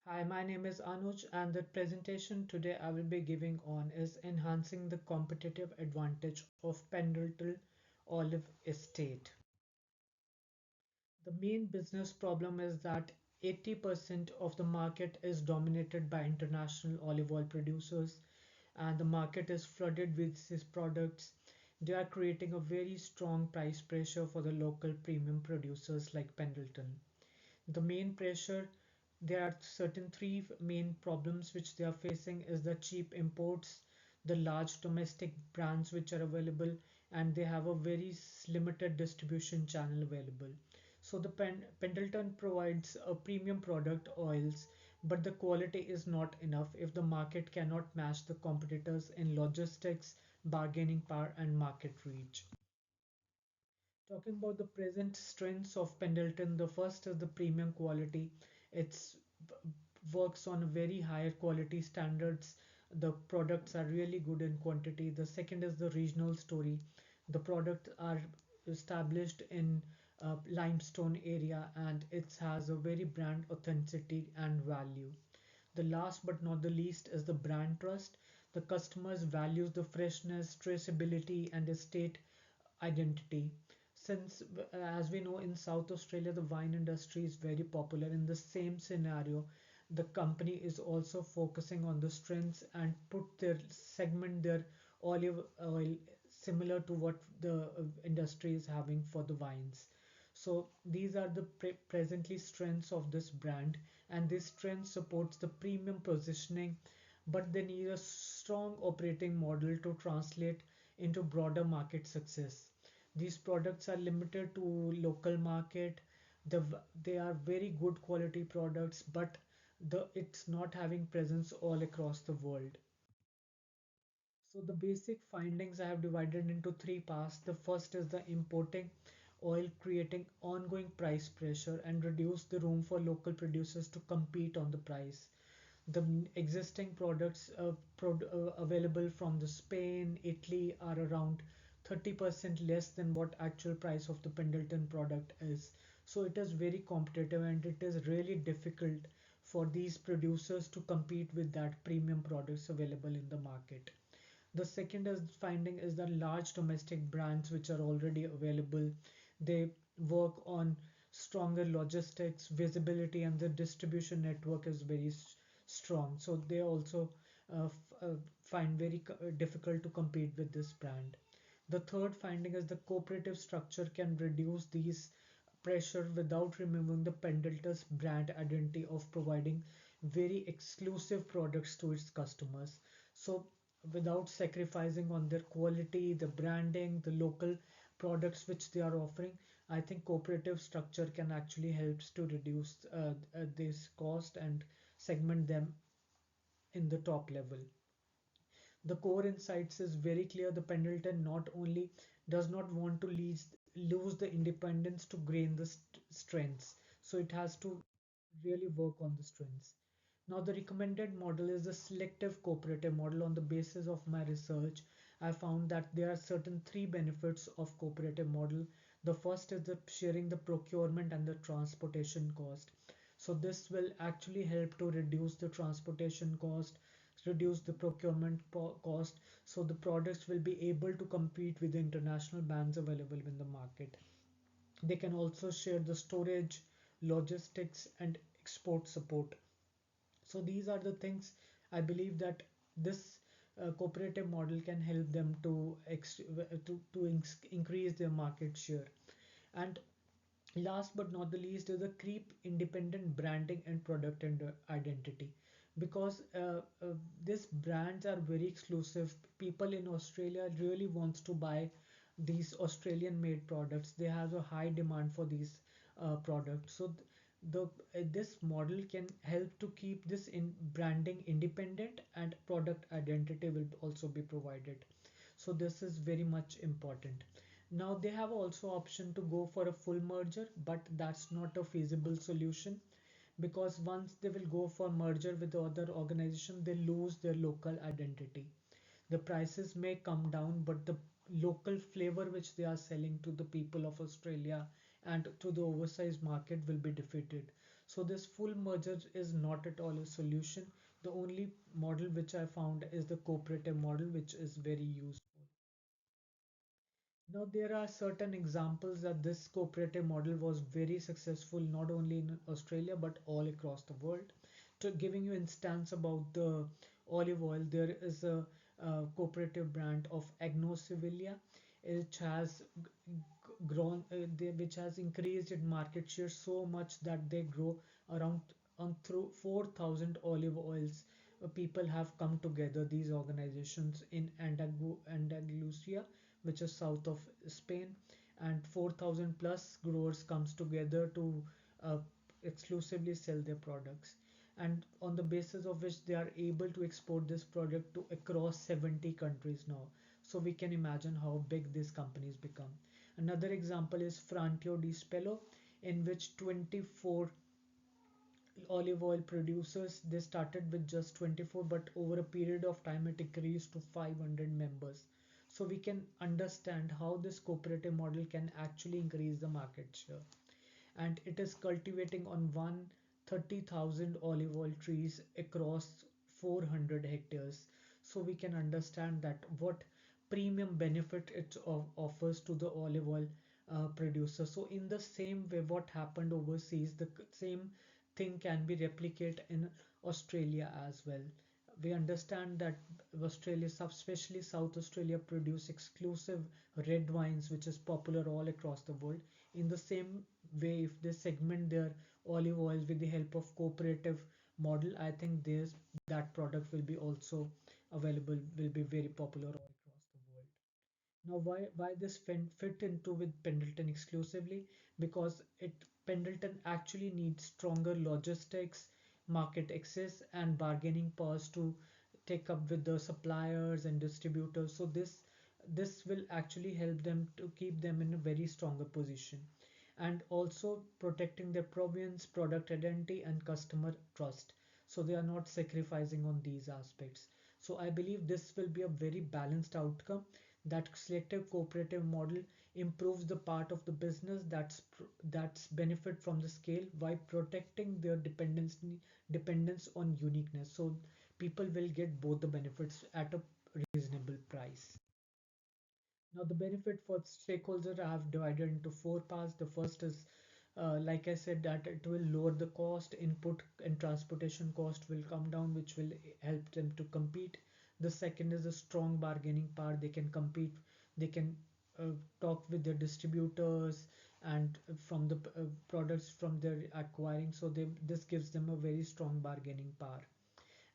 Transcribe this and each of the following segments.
Hi, my name is Anuj, and the presentation today I will be giving on is enhancing the competitive advantage of Pendleton Olive Estate. The main business problem is that 80% of the market is dominated by international olive oil producers, and the market is flooded with these products. They are creating a very strong price pressure for the local premium producers like Pendleton. The main pressure, there are certain three main problems which they are facing is the cheap imports, the large domestic brands which are available, and they have a very limited distribution channel available. So the Pendleton provides a premium product oils, but the quality is not enough if the market cannot match the competitors in logistics, bargaining power, and market reach. Talking about the present strengths of Pendleton, the first is the premium quality. It's works on very higher quality standards. The products are really good in quantity. The second is the regional story. The products are established in limestone area and it has a very brand authenticity and value. The last but not the least is the brand trust. The customers values the freshness, traceability, and estate identity. Since, as we know, in South Australia, the wine industry is very popular. In the same scenario, the company is also focusing on the strengths and put their segment their olive oil similar to what the industry is having for the wines. So these are the presently strengths of this brand, and this strength supports the premium positioning, but they need a strong operating model to translate into broader market success. These products are limited to local market. They are very good quality products, but it's not having presence all across the world. So the basic findings I have divided into three parts. The first is the importing oil creating ongoing price pressure and reduce the room for local producers to compete on the price. The existing products available from the Spain, Italy are around 30% less than what actual price of the Pendleton product is. So it is very competitive and it is really difficult for these producers to compete with that premium products available in the market. The second is finding is that large domestic brands which are already available, they work on stronger logistics, visibility, and the distribution network is very strong. So they also find very difficult to compete with this brand. The third finding is the cooperative structure can reduce these pressure without removing the Pendleton's brand identity of providing very exclusive products to its customers. So without sacrificing on their quality, the branding, the local products which they are offering, I think cooperative structure can actually helps to reduce this cost and segment them in the top level. The core insights is very clear. The Pendleton not only does not want to lose the independence to gain the strengths, so it has to really work on the strengths. Now, the recommended model is the selective cooperative model. On the basis of my research, I found that there are certain three benefits of cooperative model. The first is the sharing the procurement and the transportation cost. So this will actually help to reduce the transportation cost, reduce the procurement cost, so the products will be able to compete with the international brands available in the market. They can also share the storage, logistics, and export support. So these are the things I believe that this cooperative model can help them to increase their market share. And last but not the least is the creep independent branding and product and identity, because these brands are very exclusive. People in Australia really wants to buy these Australian made products. They have a high demand for these products. So this model can help to keep this in branding independent, and product identity will also be provided. So this is very much important. Now they have also option to go for a full merger, but that's not a feasible solution, because once they will go for merger with the other organization, they lose their local identity. The prices may come down, but the local flavor which they are selling to the people of Australia and to the oversized market will be defeated. So this full merger is not at all a solution. The only model which I found is the cooperative model, which is very useful. Now, there are certain examples that this cooperative model was very successful not only in Australia but all across the world. To giving you instance about the olive oil, there is a cooperative brand of Agnosivilla, which has grown, which has increased its market share so much that they grow around on through 4,000 olive oils. People have come together, these organizations in Andalusia, which is south of Spain, and 4,000 plus growers comes together to uh, exclusively sell their products, and on the basis of which they are able to export this product to across 70 countries now. So we can imagine how big these companies become. Another example is Frantio di Spello, in which 24 olive oil producers, they started with just 24, but over a period of time it increased to 500 members. So we can understand how this cooperative model can actually increase the market share, and it is cultivating on 130,000 olive oil trees across 400 hectares. So we can understand that what premium benefit it offers to the olive oil producer. So in the same way, what happened overseas, the same thing can be replicated in Australia as well. We understand that Australia, especially South Australia, produce exclusive red wines, which is popular all across the world. In the same way, if they segment their olive oils with the help of cooperative model, I think this that product will be also available, will be very popular all across the world. Now, why this fit into with Pendleton exclusively? Because it Pendleton actually needs stronger logistics, market access, and bargaining powers to take up with the suppliers and distributors. So this will actually help them to keep them in a very stronger position, and also protecting their provenance, product identity, and customer trust. So they are not sacrificing on these aspects. So I believe this will be a very balanced outcome, that selective cooperative model improves the part of the business that's benefit from the scale while protecting their dependence on uniqueness. So people will get both the benefits at a reasonable price. Now, the benefit for stakeholders I have divided into four parts. The first is, like I said, that it will lower the cost, input and transportation cost will come down, which will help them to compete. The second is a strong bargaining power. They can compete, they can talk with their distributors and from the products from their acquiring. So this gives them a very strong bargaining power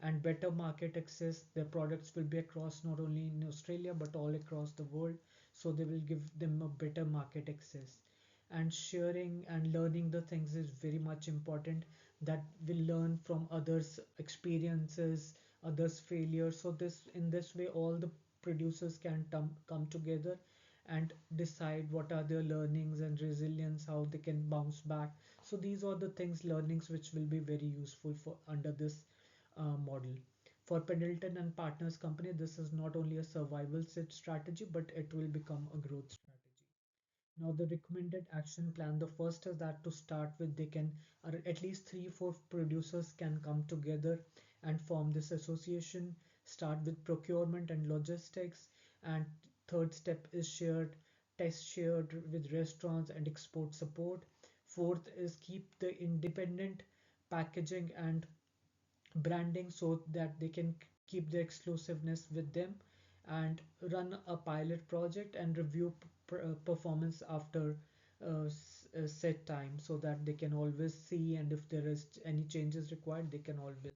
and better market access. Their products will be across not only in Australia but all across the world. So they will give them a better market access. And sharing and learning the things is very much important. That will learn from others' experiences, others' failures. So this in this way, all the producers can come together and decide what are their learnings and resilience, how they can bounce back. So these are the things, learnings which will be very useful for under this model. For Pendleton and Partners Company, this is not only a survival strategy, but it will become a growth strategy. Now, the recommended action plan, the first is that to start with, they can, or at least three, four producers can come together and form this association, start with procurement and logistics, and third step is shared with restaurants and export support. Fourth is keep the independent packaging and branding so that they can keep their exclusiveness with them, and run a pilot project and review performance after a set time, so that they can always see, and if there is any changes required they can always do.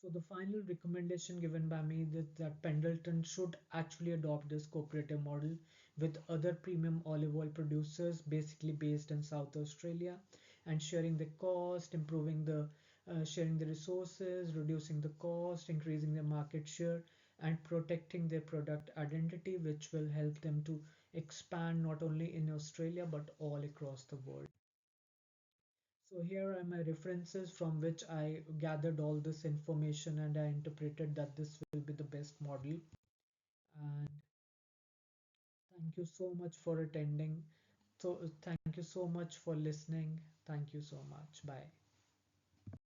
So the final recommendation given by me is that Pendleton should actually adopt this cooperative model with other premium olive oil producers, basically based in South Australia, and sharing the cost, improving the sharing the resources, reducing the cost, increasing their market share, and protecting their product identity, which will help them to expand not only in Australia but all across the world. So here are my references from which I gathered all this information, and I interpreted that this will be the best model. And thank you so much for attending. So thank you so much for listening. Thank you so much. Bye.